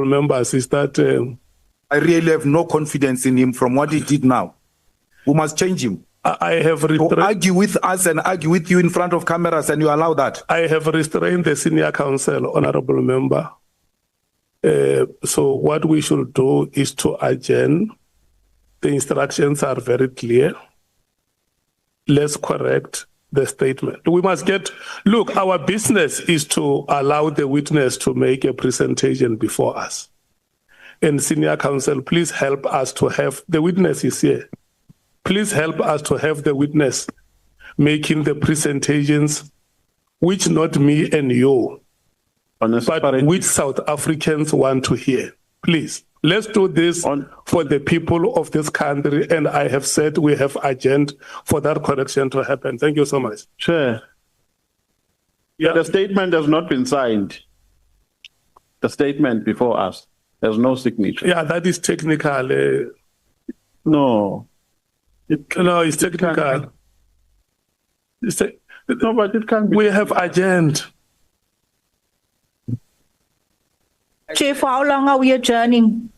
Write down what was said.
members is that I really have no confidence in him from what he did now. We must change him. I have To argue with us and argue with you in front of cameras, and you allow that. I have restrained the senior counsel, honorable member. So what we should do is to adjourn. The instructions are very clear. Let's correct the statement. We must look, our business is to allow the witness to make a presentation before us. And senior counsel, please help us to have, the witness is here. Please help us to have the witness making the presentations, which not me and you, but which South Africans want to hear. Please, let's do this for the people of this country. And I have said we have adjourned for that correction to happen. Thank you so much. Chair. Yeah. The statement has not been signed. The statement before us, there's no signature. Yeah, that is technical. No. No, it's technical. No, but it can be. We have adjourned. Chair, for how long are we adjourning?